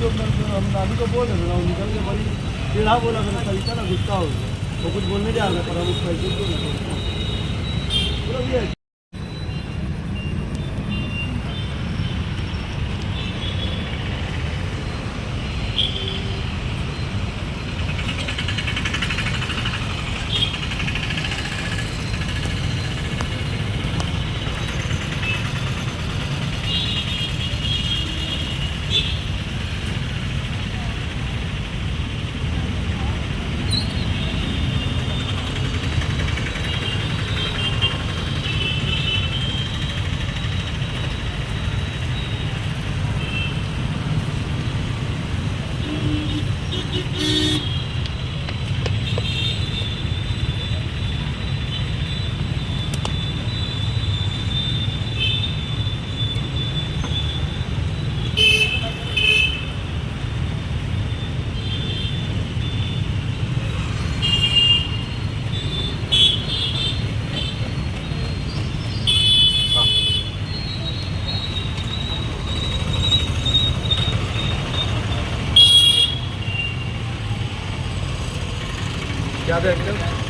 हम अभी तो बोल रहे थे ना निकल के बड़ी टेढ़ा बोला मेरा तरीका ना गुस्सा हो गया वो कुछ बोलने जा रहा पर हम उसको ऐसे क्यों नहीं पूरा भी है। क्या अंकल